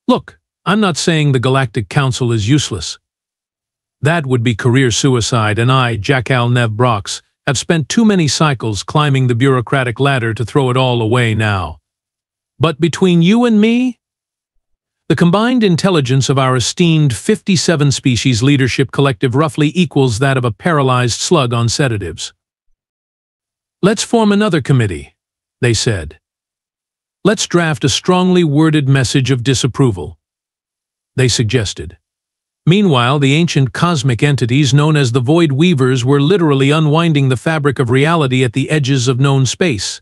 Look, I'm not saying the Galactic Council is useless. That would be career suicide, and I, Jackal Nev Brox, have spent too many cycles climbing the bureaucratic ladder to throw it all away now. But between you and me, the combined intelligence of our esteemed 57-species leadership collective roughly equals that of a paralyzed slug on sedatives. Let's form another committee, they said. Let's draft a strongly worded message of disapproval, they suggested. Meanwhile, the ancient cosmic entities known as the Void Weavers were literally unwinding the fabric of reality at the edges of known space.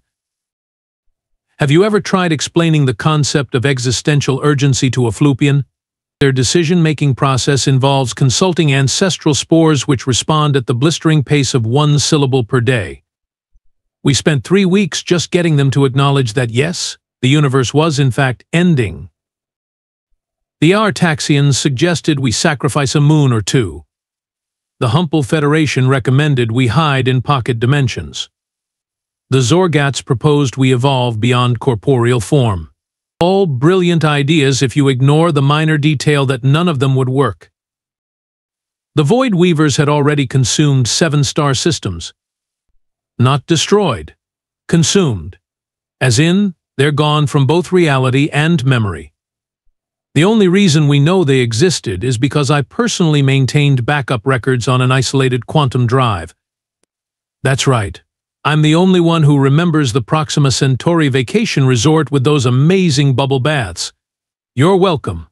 Have you ever tried explaining the concept of existential urgency to a Floopian? Their decision-making process involves consulting ancestral spores which respond at the blistering pace of 1 syllable per day. We spent 3 weeks just getting them to acknowledge that yes, the universe was in fact ending. The Artaxians suggested we sacrifice a moon or two. The Humble Federation recommended we hide in pocket dimensions. The Zorgats proposed we evolve beyond corporeal form. All brilliant ideas if you ignore the minor detail that none of them would work. The Void Weavers had already consumed 7 star systems. Not destroyed. Consumed. As in, they're gone from both reality and memory. The only reason we know they existed is because I personally maintained backup records on an isolated quantum drive. That's right. I'm the only one who remembers the Proxima Centauri vacation resort with those amazing bubble baths. You're welcome.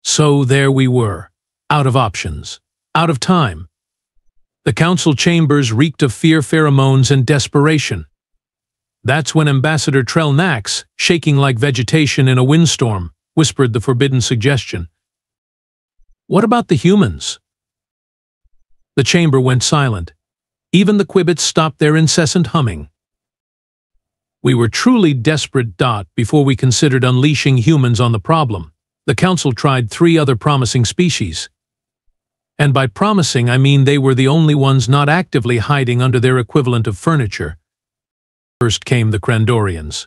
So there we were, out of options, out of time. The council chambers reeked of fear pheromones and desperation. That's when Ambassador Trell-Nax, shaking like vegetation in a windstorm, whispered the forbidden suggestion. What about the humans? The chamber went silent. Even the quibbits stopped their incessant humming. We were truly desperate. Before we considered unleashing humans on the problem, the council tried 3 other promising species. And by promising, I mean they were the only ones not actively hiding under their equivalent of furniture. First came the Krandorians.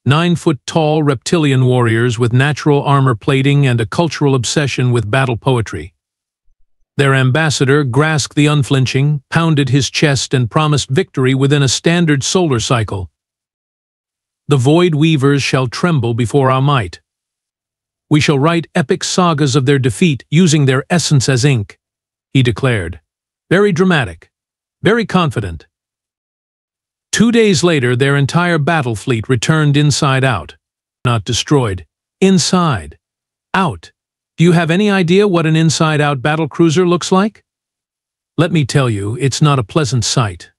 9-foot-tall reptilian warriors with natural armor plating and a cultural obsession with battle poetry. Their ambassador, Grask the Unflinching, pounded his chest and promised victory within a standard solar cycle. The Void Weavers shall tremble before our might. We shall write epic sagas of their defeat using their essence as ink, he declared. Very dramatic, very confident. 2 days later, their entire battle fleet returned inside out. Not destroyed. Inside. Out. Do you have any idea what an inside-out battlecruiser looks like? Let me tell you, it's not a pleasant sight.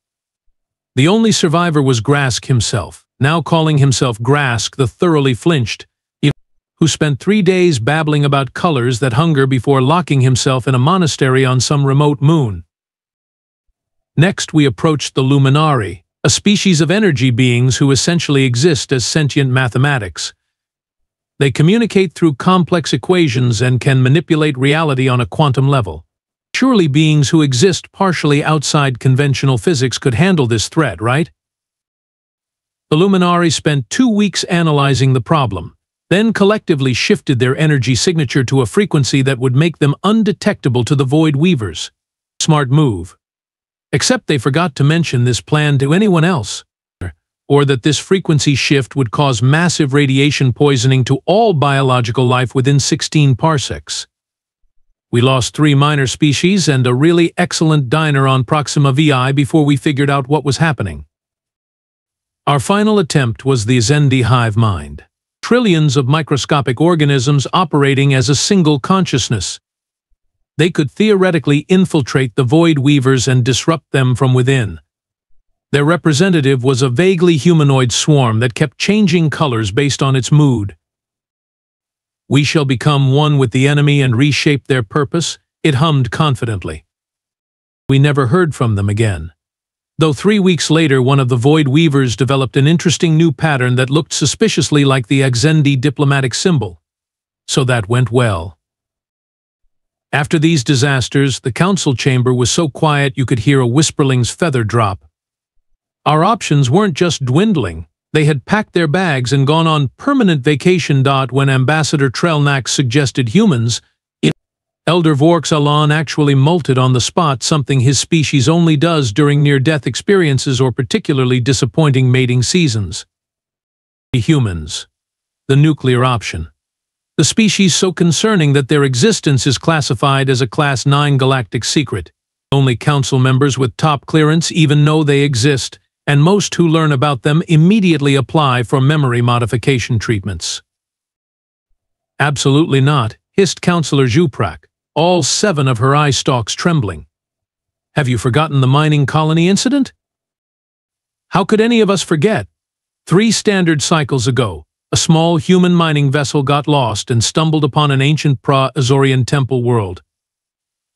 The only survivor was Grask himself, now calling himself Grask the Thoroughly Flinched, who spent 3 days babbling about colors that hunger before locking himself in a monastery on some remote moon. Next, we approached the Luminari, a species of energy beings who essentially exist as sentient mathematics. They communicate through complex equations and can manipulate reality on a quantum level. Surely beings who exist partially outside conventional physics could handle this threat, right? The Luminari spent 2 weeks analyzing the problem, then collectively shifted their energy signature to a frequency that would make them undetectable to the Void Weavers. Smart move. Except they forgot to mention this plan to anyone else, or that this frequency shift would cause massive radiation poisoning to all biological life within 16 parsecs. We lost 3 minor species and a really excellent diner on Proxima VI before we figured out what was happening. Our final attempt was the Zendi hive mind. Trillions of microscopic organisms operating as a single consciousness. They could theoretically infiltrate the Void Weavers and disrupt them from within. Their representative was a vaguely humanoid swarm that kept changing colors based on its mood. We shall become one with the enemy and reshape their purpose, it hummed confidently. We never heard from them again. Though 3 weeks later, one of the Void Weavers developed an interesting new pattern that looked suspiciously like the Xendi diplomatic symbol. So that went well. After these disasters, the council chamber was so quiet you could hear a whisperling's feather drop. Our options weren't just dwindling, They had packed their bags and gone on permanent vacation. When Ambassador Trelnax suggested humans, Elder Vorx Alan actually molted on the spot, something his species only does during near-death experiences or particularly disappointing mating seasons. Humans. The nuclear option. The species so concerning that their existence is classified as a Class 9 galactic secret. Only council members with top clearance even know they exist, and most who learn about them immediately apply for memory modification treatments. Absolutely not, hissed Councillor Zuprak, all 7 of her eye stalks trembling. Have you forgotten the mining colony incident? How could any of us forget? 3 standard cycles ago, a small human mining vessel got lost and stumbled upon an ancient pra-Azorian temple world.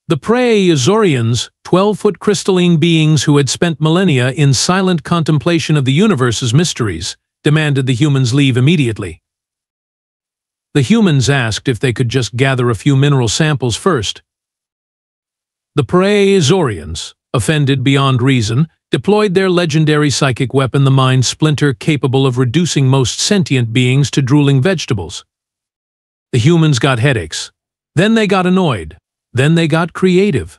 The pra-Azorians, 12-foot crystalline beings who had spent millennia in silent contemplation of the universe's mysteries, demanded the humans leave immediately. The humans asked if they could just gather a few mineral samples first. The pra-Azorians, offended beyond reason, deployed their legendary psychic weapon, the Mind Splinter, capable of reducing most sentient beings to drooling vegetables. The humans got headaches. Then they got annoyed. Then they got creative.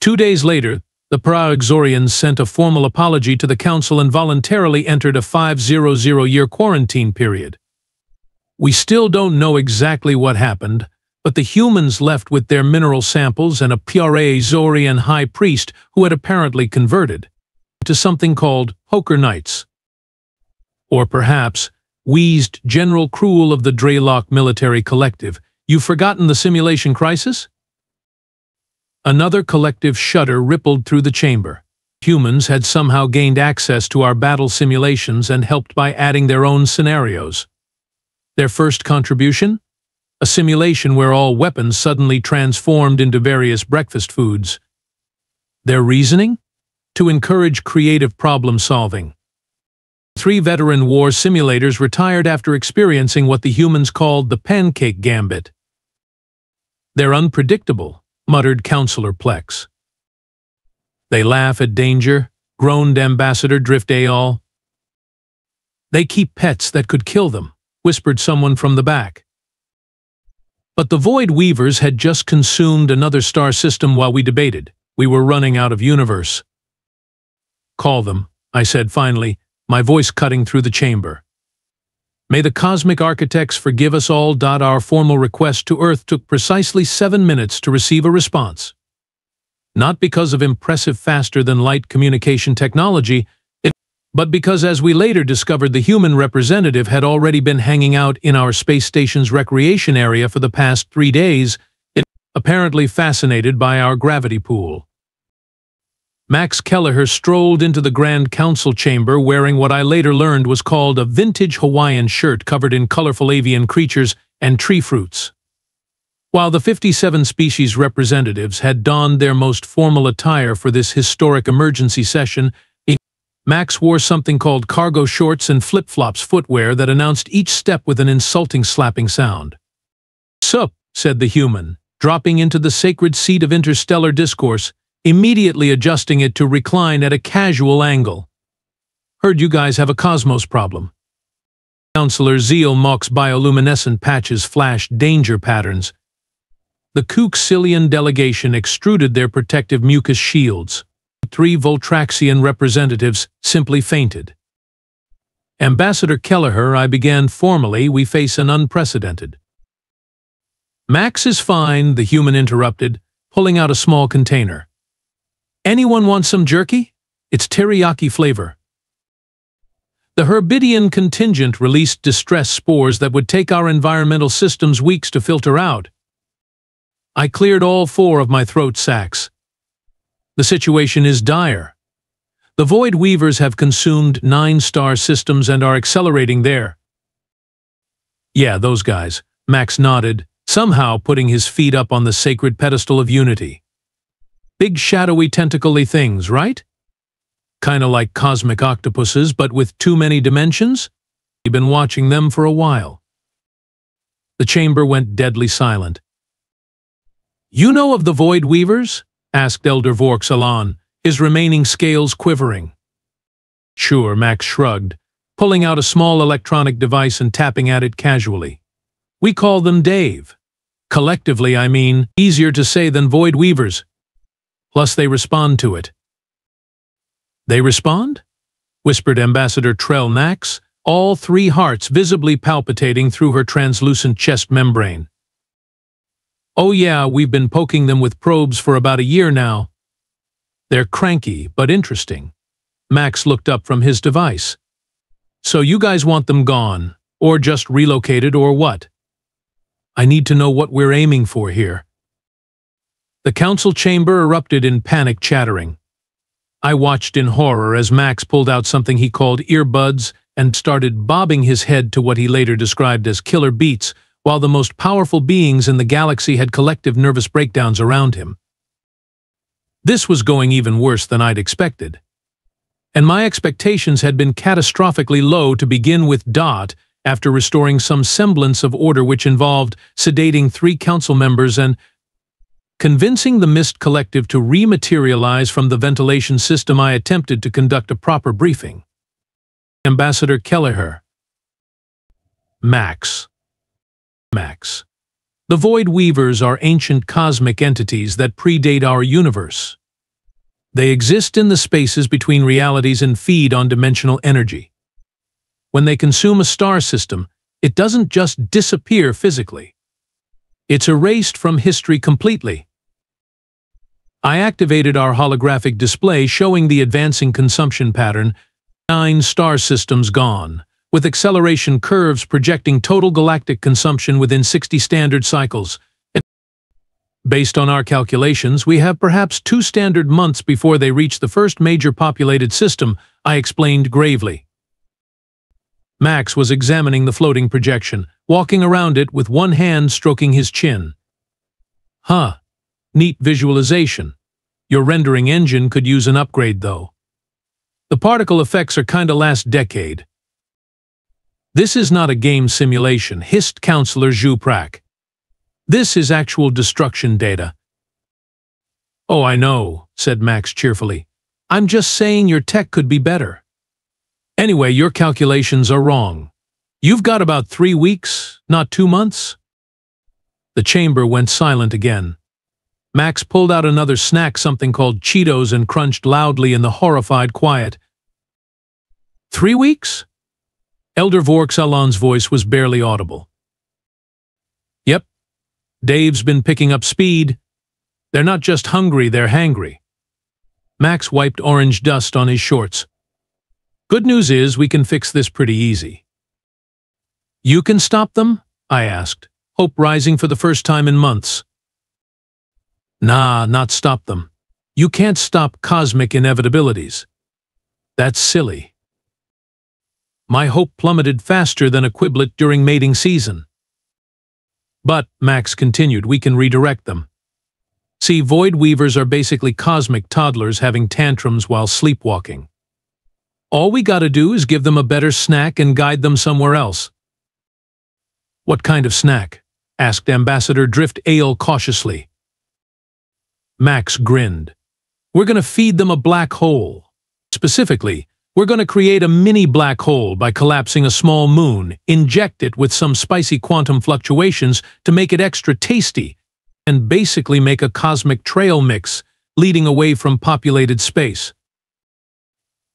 2 days later, the pra-Azorians sent a formal apology to the council and voluntarily entered a 500-year quarantine period. We still don't know exactly what happened, but the humans left with their mineral samples and a pra-Azorian high priest who had apparently converted to something called Poker Knights. Or perhaps, wheezed General Cruel of the Draylock Military Collective, you've forgotten the simulation crisis? Another collective shudder rippled through the chamber. Humans had somehow gained access to our battle simulations and helped by adding their own scenarios. Their first contribution? A simulation where all weapons suddenly transformed into various breakfast foods. Their reasoning? To encourage creative problem-solving. 3 veteran war simulators retired after experiencing what the humans called the pancake gambit. They're unpredictable, muttered Councillor Plex. They laugh at danger, groaned Ambassador Drift-Aol. They keep pets that could kill them, whispered someone from the back. But the Void Weavers had just consumed another star system while we debated. We were running out of universe. Call them, I said finally, my voice cutting through the chamber. May the cosmic architects forgive us all. Our formal request to Earth took precisely 7 minutes to receive a response. Not because of impressive faster-than-light communication technology, but because, as we later discovered, the human representative had already been hanging out in our space station's recreation area for the past 3 days, apparently fascinated by our gravity pool. Max Kelleher strolled into the Grand Council chamber wearing what I later learned was called a vintage Hawaiian shirt covered in colorful avian creatures and tree fruits. While the 57 species representatives had donned their most formal attire for this historic emergency session, Max wore something called cargo shorts and flip-flops footwear that announced each step with an insulting slapping sound. "Sup," said the human, dropping into the sacred seat of interstellar discourse, immediately adjusting it to recline at a casual angle. "Heard you guys have a cosmos problem." Councillor Zeal Mock's bioluminescent patches flashed danger patterns. The Kooksilian delegation extruded their protective mucus shields. 3 Voltraxian representatives simply fainted. Ambassador Kelleher, I began formally, we face an unprecedented. "Max is fine," the human interrupted, pulling out a small container. "Anyone want some jerky? It's teriyaki flavor." The Herbidian contingent released distress spores that would take our environmental systems weeks to filter out. I cleared all 4 of my throat sacs. The situation is dire. The Void Weavers have consumed 9 star systems and are accelerating there. "Yeah, those guys," Max nodded, somehow putting his feet up on the sacred pedestal of unity. "Big shadowy tentacly things, right? Kinda like cosmic octopuses, but with too many dimensions? We've been watching them for a while." The chamber went deadly silent. "You know of the Void Weavers?" asked Elder Vorx Alan, his remaining scales quivering. "Sure," Max shrugged, pulling out a small electronic device and tapping at it casually. We call them Dave. Collectively, I mean, easier to say than void weavers. Plus they respond to it. They respond? Whispered Ambassador Trell Nax, all three hearts visibly palpitating through her translucent chest membrane. Oh yeah, we've been poking them with probes for about a year now. They're cranky, but interesting. Max looked up from his device. So you guys want them gone, or just relocated, or what? I need to know what we're aiming for here. The council chamber erupted in panic chattering. I watched in horror as Max pulled out something he called earbuds and started bobbing his head to what he later described as killer beats, while the most powerful beings in the galaxy had collective nervous breakdowns around him. This was going even worse than I'd expected. And my expectations had been catastrophically low to begin with. After restoring some semblance of order which involved sedating 3 council members and convincing the Mist Collective to rematerialize from the ventilation system, I attempted to conduct a proper briefing. Ambassador Kelleher. Max. The Void Weavers are ancient cosmic entities that predate our universe. They exist in the spaces between realities and feed on dimensional energy. When they consume a star system, it doesn't just disappear physically. It's erased from history completely. I activated our holographic display showing the advancing consumption pattern, 9 star systems gone, with acceleration curves projecting total galactic consumption within 60 standard cycles. Based on our calculations, we have perhaps 2 standard months before they reach the first major populated system, I explained gravely. Max was examining the floating projection, walking around it with one hand stroking his chin. Huh. Neat visualization. Your rendering engine could use an upgrade, though. The particle effects are kinda last decade. This is not a game simulation, hissed Counselor Zhu Prak. This is actual destruction data. Oh, I know, said Max cheerfully. I'm just saying your tech could be better. Anyway, your calculations are wrong. You've got about 3 weeks, not 2 months. The chamber went silent again. Max pulled out another snack, something called Cheetos, and crunched loudly in the horrified quiet. 3 weeks? Elder Vorx Alon's voice was barely audible. Yep. Dave's been picking up speed. They're not just hungry, they're hangry. Max wiped orange dust on his shorts. Good news is we can fix this pretty easy. You can stop them? I asked, hope rising for the first time in months. Nah, not stop them. You can't stop cosmic inevitabilities. That's silly. My hope plummeted faster than a quiblet during mating season. But, Max continued, we can redirect them. See, Void Weavers are basically cosmic toddlers having tantrums while sleepwalking. All we gotta do is give them a better snack and guide them somewhere else. What kind of snack? Asked Ambassador Drift Ale cautiously. Max grinned. We're gonna feed them a black hole. Specifically, we're gonna create a mini black hole by collapsing a small moon, inject it with some spicy quantum fluctuations to make it extra tasty, and basically make a cosmic trail mix, leading away from populated space.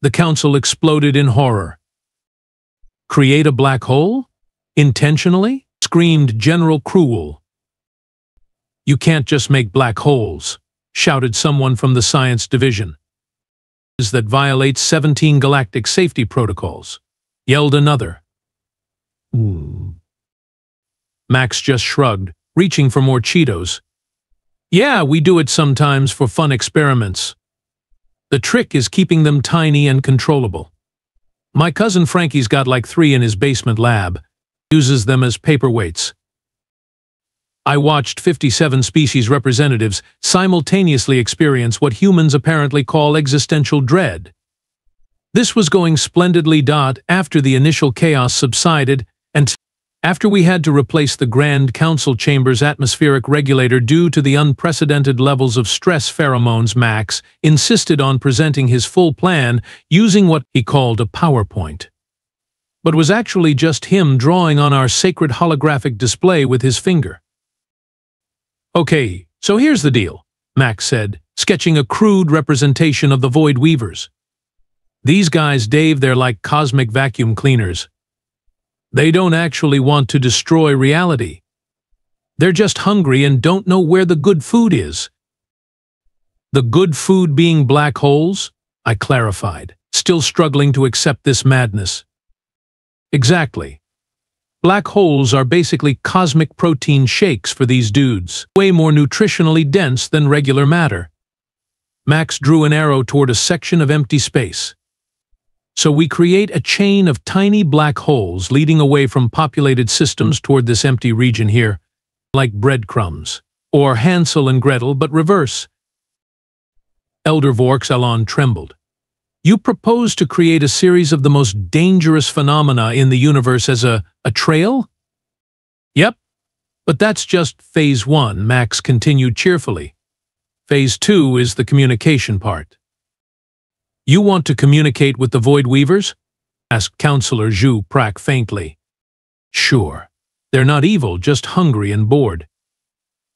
The council exploded in horror. Create a black hole? Intentionally? Screamed General Cruel. You can't just make black holes, shouted someone from the science division. That violates 17 galactic safety protocols, yelled another. Max just shrugged, reaching for more Cheetos. Yeah, we do it sometimes for fun experiments. The trick is keeping them tiny and controllable. My cousin Frankie's got like 3 in his basement lab, uses them as paperweights. I watched 57 species representatives simultaneously experience what humans apparently call existential dread. This was going splendidly. After the initial chaos subsided, and after we had to replace the Grand Council Chamber's atmospheric regulator due to the unprecedented levels of stress pheromones, Max insisted on presenting his full plan using what he called a PowerPoint. but was actually just him drawing on our sacred holographic display with his finger. "Okay, so here's the deal," Max said, sketching a crude representation of the Void Weavers. "These guys, Dave, they're like cosmic vacuum cleaners. They don't actually want to destroy reality. They're just hungry and don't know where the good food is." "The good food being black holes?" I clarified, still struggling to accept this madness. "Exactly. Black holes are basically cosmic protein shakes for these dudes, way more nutritionally dense than regular matter." Max drew an arrow toward a section of empty space. "So we create a chain of tiny black holes leading away from populated systems toward this empty region here, like breadcrumbs, or Hansel and Gretel, but reverse." Elder Vorksalon trembled. "You propose to create a series of the most dangerous phenomena in the universe as a trail?" "Yep, but that's just phase 1, Max continued cheerfully. "Phase 2 is the communication part." "You want to communicate with the Void Weavers?" asked Counselor Zhu Prak faintly. "Sure. They're not evil, just hungry and bored.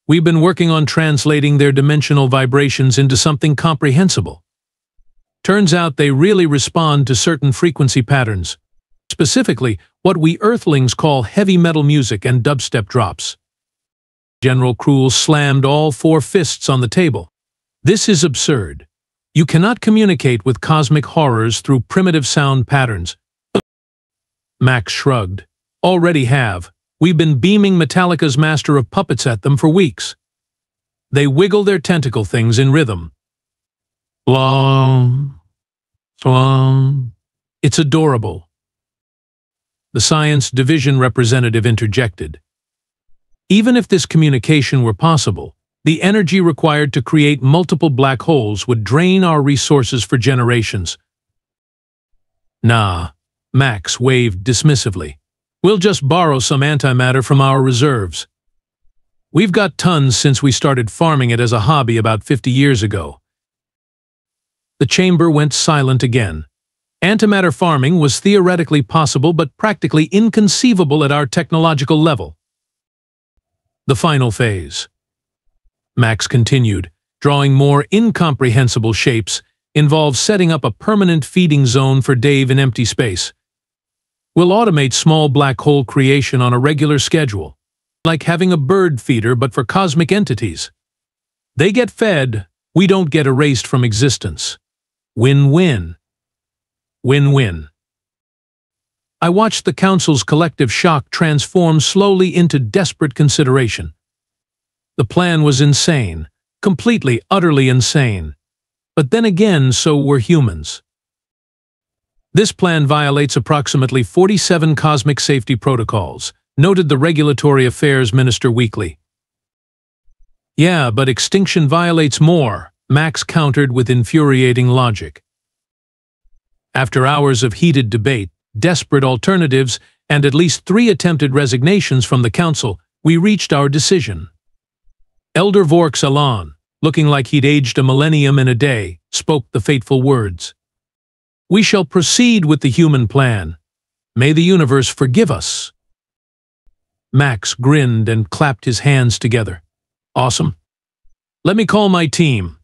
We've been working on translating their dimensional vibrations into something comprehensible. Turns out they really respond to certain frequency patterns, specifically what we Earthlings call heavy metal music and dubstep drops." General Krull slammed all 4 fists on the table. "This is absurd. You cannot communicate with cosmic horrors through primitive sound patterns." Max shrugged. "Already have. We've been beaming Metallica's Master of Puppets at them for weeks. They wiggle their tentacle things in rhythm. Blom, blom. It's adorable." The Science Division representative interjected. "Even if this communication were possible, the energy required to create multiple black holes would drain our resources for generations." "Nah," Max waved dismissively. "We'll just borrow some antimatter from our reserves. We've got tons since we started farming it as a hobby about 50 years ago." The chamber went silent again. Antimatter farming was theoretically possible but practically inconceivable at our technological level. "The final phase," Max continued, drawing more incomprehensible shapes, "involves setting up a permanent feeding zone for Dave in empty space. We'll automate small black hole creation on a regular schedule, like having a bird feeder but for cosmic entities. They get fed, we don't get erased from existence. Win-win. Win-win." I watched the Council's collective shock transform slowly into desperate consideration. The plan was insane, completely, utterly insane. But then again, so were humans. "This plan violates approximately 47 cosmic safety protocols," noted the Regulatory Affairs Minister weakly. "Yeah, but Extinction violates more," Max countered with infuriating logic. After hours of heated debate, desperate alternatives, and at least 3 attempted resignations from the Council, we reached our decision. Elder Vorksalon, looking like he'd aged a millennium in a day, spoke the fateful words. "We shall proceed with the human plan. May the universe forgive us." Max grinned and clapped his hands together. "Awesome. Let me call my team.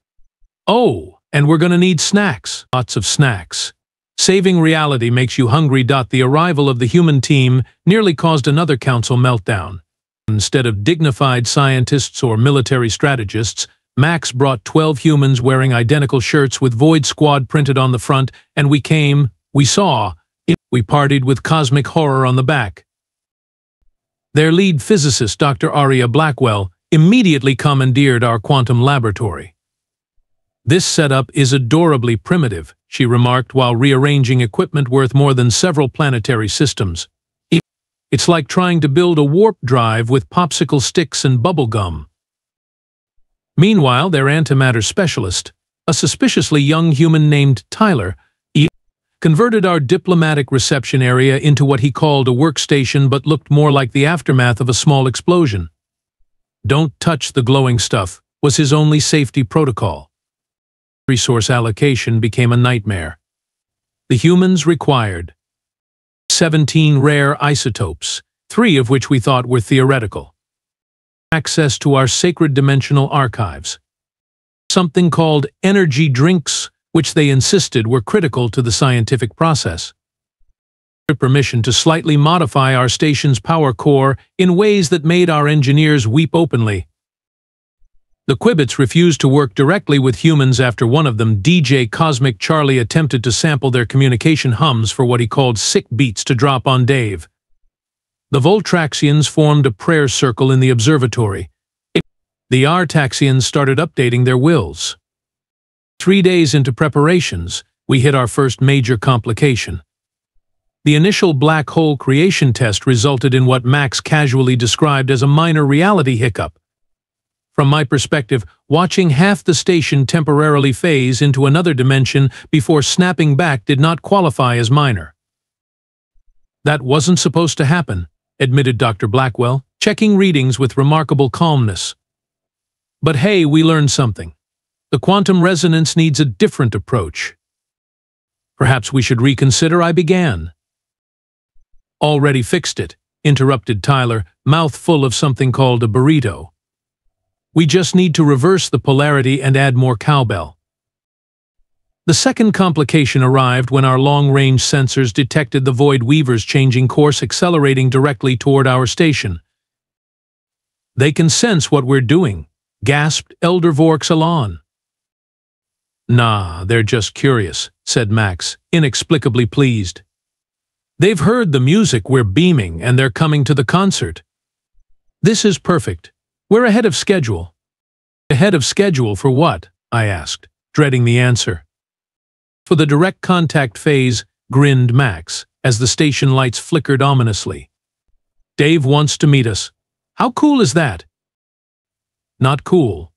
Oh, and we're gonna need snacks. Lots of snacks. Saving reality makes you hungry. The arrival of the human team nearly caused another council meltdown. Instead of dignified scientists or military strategists, Max brought 12 humans wearing identical shirts with Void Squad printed on the front, and we saw, we partied with cosmic horror on the back. Their lead physicist, Dr. Aria Blackwell, immediately commandeered our quantum laboratory. "This setup is adorably primitive," she remarked while rearranging equipment worth more than several planetary systems. "It's like trying to build a warp drive with popsicle sticks and bubble gum." Meanwhile, their antimatter specialist, a suspiciously young human named Tyler, converted our diplomatic reception area into what he called a workstation but looked more like the aftermath of a small explosion. "Don't touch the glowing stuff," was his only safety protocol. Resource allocation became a nightmare. The humans required 17 rare isotopes, 3 of which we thought were theoretical. Access to our sacred dimensional archives. Something called energy drinks, which they insisted were critical to the scientific process. Permission to slightly modify our station's power core in ways that made our engineers weep openly. The Quibbits refused to work directly with humans after one of them, DJ Cosmic Charlie, attempted to sample their communication hums for what he called sick beats to drop on Dave. The Voltraxians formed a prayer circle in the observatory. The Artaxians started updating their wills. 3 days into preparations, we hit our first major complication. The initial black hole creation test resulted in what Max casually described as a minor reality hiccup. From my perspective, watching half the station temporarily phase into another dimension before snapping back did not qualify as minor. That wasn't supposed to happen, admitted Dr. Blackwell, checking readings with remarkable calmness. But hey, we learned something. The quantum resonance needs a different approach. Perhaps we should reconsider, I began. Already fixed it, interrupted Tyler, mouth full of something called a burrito. We just need to reverse the polarity and add more cowbell. The second complication arrived when our long-range sensors detected the Void Weavers changing course, accelerating directly toward our station. They can sense what we're doing, gasped Elder Vorksalon. Nah, they're just curious, said Max, inexplicably pleased. They've heard the music we're beaming and they're coming to the concert. This is perfect. We're ahead of schedule. Ahead of schedule for what? I asked, dreading the answer. For the direct contact phase, grinned Max, as the station lights flickered ominously. Dave wants to meet us. How cool is that? Not cool.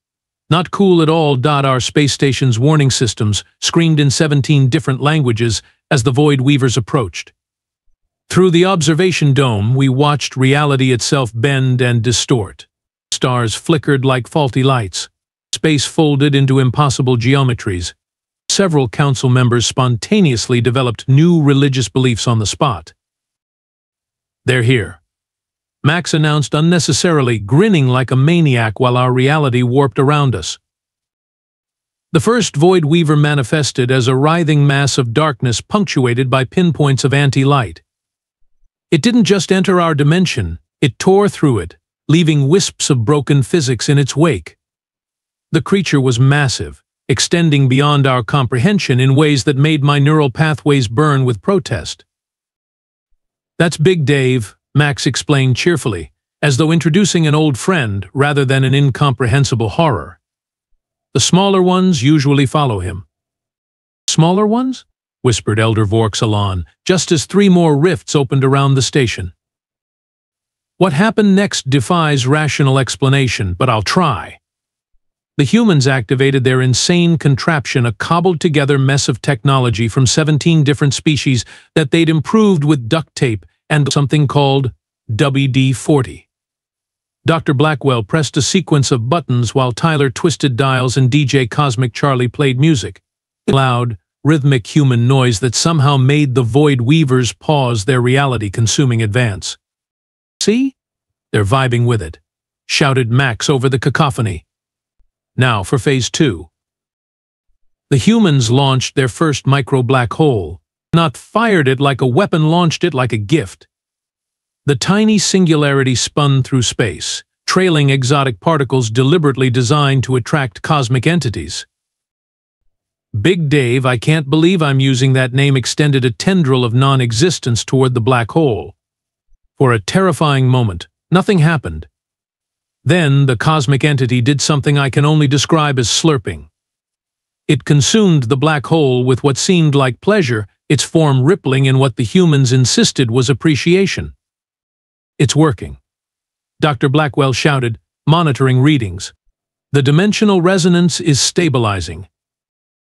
Not cool at all. Our space station's warning systems screamed in 17 different languages as the Void Weavers approached. Through the observation dome, we watched reality itself bend and distort. Stars flickered like faulty lights. Space folded into impossible geometries. Several council members spontaneously developed new religious beliefs on the spot. They're here, Max announced unnecessarily, grinning like a maniac while our reality warped around us. The first Void Weaver manifested as a writhing mass of darkness punctuated by pinpoints of anti-light. It didn't just enter our dimension, it tore through it, leaving wisps of broken physics in its wake. The creature was massive, extending beyond our comprehension in ways that made my neural pathways burn with protest. That's Big Dave, Max explained cheerfully, as though introducing an old friend rather than an incomprehensible horror. The smaller ones usually follow him. Smaller ones? Whispered Elder Vorksalon, just as 3 more rifts opened around the station. What happened next defies rational explanation, but I'll try. The humans activated their insane contraption, a cobbled-together mess of technology from 17 different species that they'd improved with duct tape and something called WD-40. Dr. Blackwell pressed a sequence of buttons while Tyler twisted dials and DJ Cosmic Charlie played music. Loud, rhythmic human noise that somehow made the Void Weavers pause their reality-consuming advance. See? They're vibing with it, shouted Max over the cacophony. Now for Phase 2. The humans launched their first micro-black hole, not fired it like a weapon, launched it like a gift. The tiny singularity spun through space, trailing exotic particles deliberately designed to attract cosmic entities. Big Dave, I can't believe I'm using that name, extended a tendril of non-existence toward the black hole. For a terrifying moment, nothing happened. Then the cosmic entity did something I can only describe as slurping. It consumed the black hole with what seemed like pleasure, its form rippling in what the humans insisted was appreciation. It's working, Dr. Blackwell shouted, monitoring readings. The dimensional resonance is stabilizing.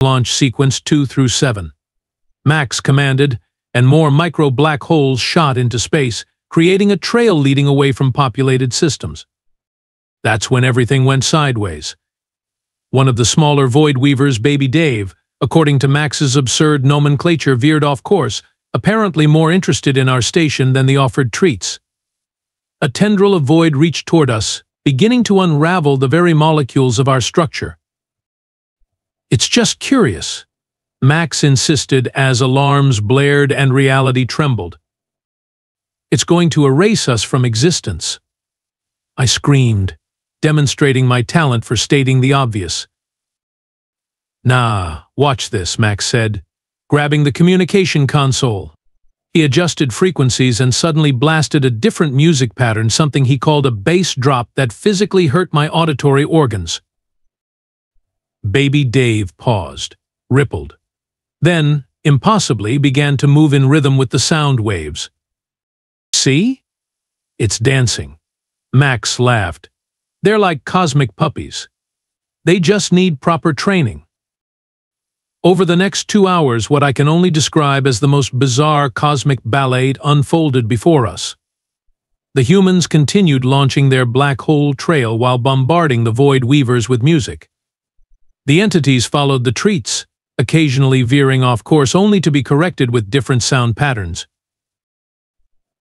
Launch sequence 2 through 7. Max commanded, and more micro-black holes shot into space, creating a trail leading away from populated systems. That's when everything went sideways. One of the smaller Void Weavers, Baby Dave, according to Max's absurd nomenclature, veered off course, apparently more interested in our station than the offered treats. A tendril of void reached toward us, beginning to unravel the very molecules of our structure. "It's just curious," Max insisted as alarms blared and reality trembled. "It's going to erase us from existence." I screamed, demonstrating my talent for stating the obvious. "Nah, watch this," Max said, grabbing the communication console. He adjusted frequencies and suddenly blasted a different music pattern, something he called a bass drop that physically hurt my auditory organs. Baby Dave paused, rippled, then, impossibly, began to move in rhythm with the sound waves. "See? It's dancing." Max laughed. "They're like cosmic puppies. They just need proper training." Over the next 2 hours, what I can only describe as the most bizarre cosmic ballet unfolded before us. The humans continued launching their black hole trail while bombarding the Void Weavers with music. The entities followed the treats, occasionally veering off course only to be corrected with different sound patterns.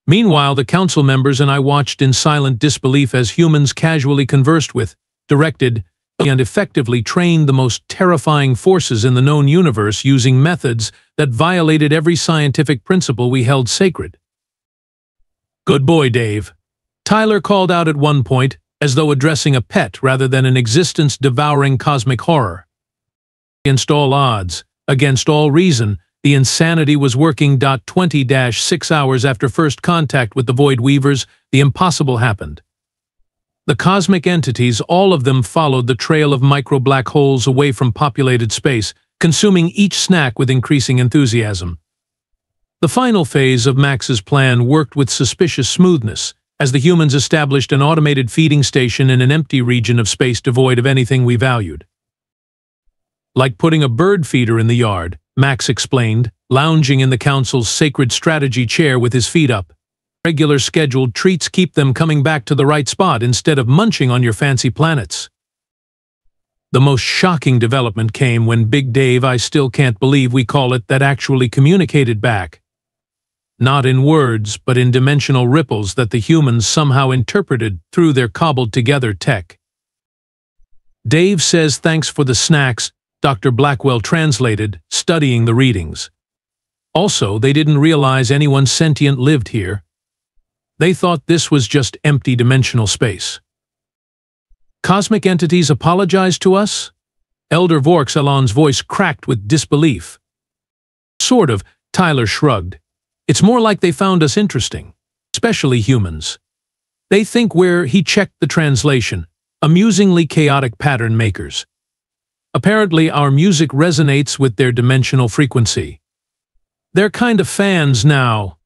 Meanwhile, the council members and I watched in silent disbelief as humans casually conversed with, directed, and effectively trained the most terrifying forces in the known universe using methods that violated every scientific principle we held sacred. "Good boy, Dave," Tyler called out at one point, as though addressing a pet rather than an existence-devouring cosmic horror. Against all odds, against all reason, the insanity was working. 20-6 hours after first contact with the Void Weavers, the impossible happened. The cosmic entities, all of them, followed the trail of micro-black holes away from populated space, consuming each snack with increasing enthusiasm. The final phase of Max's plan worked with suspicious smoothness, as the humans established an automated feeding station in an empty region of space devoid of anything we valued. "Like putting a bird feeder in the yard," Max explained, lounging in the council's sacred strategy chair with his feet up. "Regular scheduled treats keep them coming back to the right spot instead of munching on your fancy planets." The most shocking development came when Big Dave, I still can't believe we call it that, actually communicated back. Not in words, but in dimensional ripples that the humans somehow interpreted through their cobbled-together tech. "Dave says thanks for the snacks," Dr. Blackwell translated, studying the readings. "Also, they didn't realize anyone sentient lived here. They thought this was just empty dimensional space." "Cosmic entities apologize to us?" Elder Vork's voice cracked with disbelief. "Sort of," Tyler shrugged. "It's more like they found us interesting, especially humans. They think we're," he checked the translation, "amusingly chaotic pattern makers. Apparently our music resonates with their dimensional frequency. They're kind of fans now."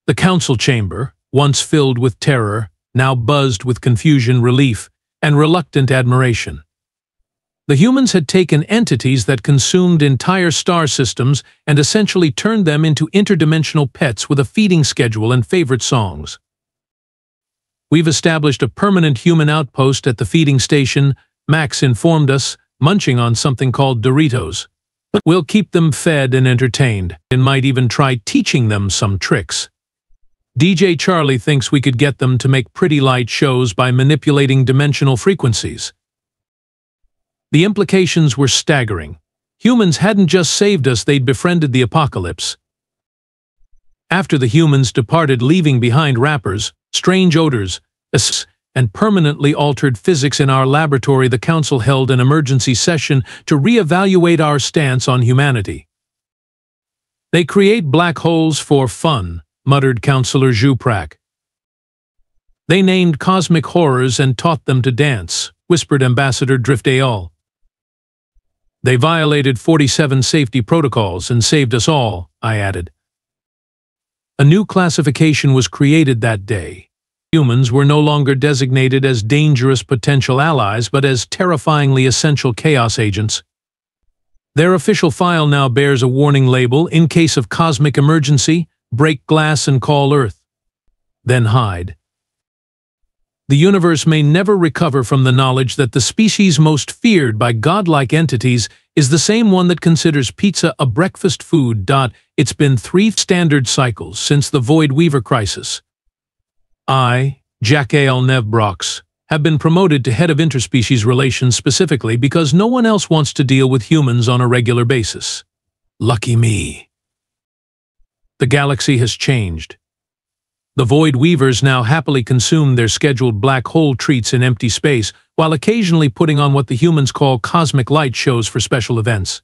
The council chamber, once filled with terror, now buzzed with confusion, relief, and reluctant admiration. The humans had taken entities that consumed entire star systems and essentially turned them into interdimensional pets with a feeding schedule and favorite songs. "We've established a permanent human outpost at the feeding station," Max informed us, munching on something called Doritos. "We'll keep them fed and entertained, and might even try teaching them some tricks. DJ Charlie thinks we could get them to make pretty light shows by manipulating dimensional frequencies." The implications were staggering. Humans hadn't just saved us, they'd befriended the apocalypse. After the humans departed, leaving behind rappers, strange odors, and permanently altered physics in our laboratory, the council held an emergency session to reevaluate our stance on humanity. "They create black holes for fun," muttered Councillor Zuprak. "They named cosmic horrors and taught them to dance," whispered Ambassador Driftaol. "They violated 47 safety protocols and saved us all," I added. A new classification was created that day. Humans were no longer designated as dangerous potential allies, but as terrifyingly essential chaos agents. Their official file now bears a warning label: "In case of cosmic emergency, break glass and call Earth. Then hide." The universe may never recover from the knowledge that the species most feared by godlike entities is the same one that considers pizza a breakfast food. It's been 3 standard cycles since the Void Weaver crisis. I, Jack-Al Nev-Brox, have been promoted to head of interspecies relations specifically because no one else wants to deal with humans on a regular basis. Lucky me. The galaxy has changed. The Void Weavers now happily consume their scheduled black hole treats in empty space, while occasionally putting on what the humans call cosmic light shows for special events.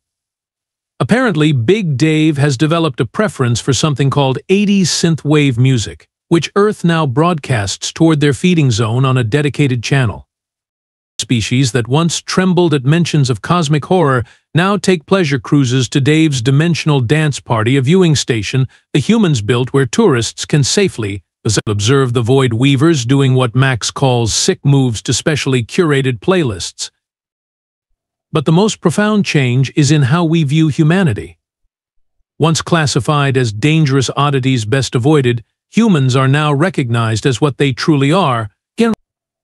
Apparently, Big Dave has developed a preference for something called 80s synthwave music, which Earth now broadcasts toward their feeding zone on a dedicated channel. Species that once trembled at mentions of cosmic horror now take pleasure cruises to Dave's dimensional dance party, a viewing station the humans built where tourists can safely observe the Void Weavers doing what Max calls sick moves to specially curated playlists. But the most profound change is in how we view humanity. Once classified as dangerous oddities best avoided, humans are now recognized as what they truly are,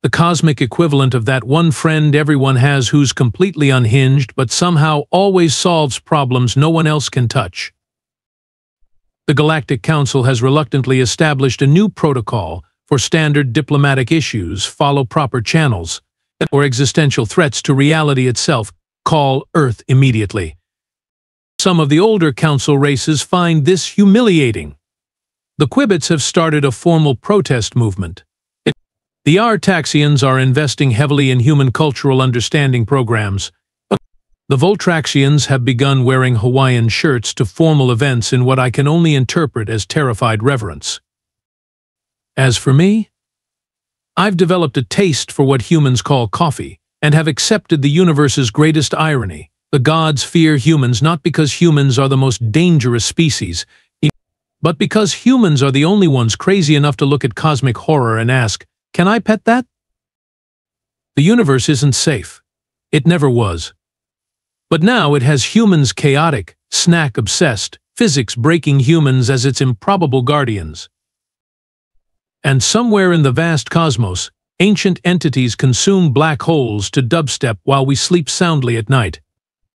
the cosmic equivalent of that one friend everyone has who's completely unhinged but somehow always solves problems no one else can touch. The Galactic Council has reluctantly established a new protocol for standard diplomatic issues, follow proper channels, or existential threats to reality itself. Call Earth immediately. Some of the older Council races find this humiliating. The Quibbits have started a formal protest movement. The Artaxians are investing heavily in human cultural understanding programs. The Voltraxians have begun wearing Hawaiian shirts to formal events in what I can only interpret as terrified reverence. As for me, I've developed a taste for what humans call coffee and have accepted the universe's greatest irony. The gods fear humans not because humans are the most dangerous species, but because humans are the only ones crazy enough to look at cosmic horror and ask, "Can I pet that?" The universe isn't safe. It never was. But now it has humans chaotic, snack-obsessed, physics-breaking humans as its improbable guardians. And somewhere in the vast cosmos, ancient entities consume black holes to dubstep while we sleep soundly at night.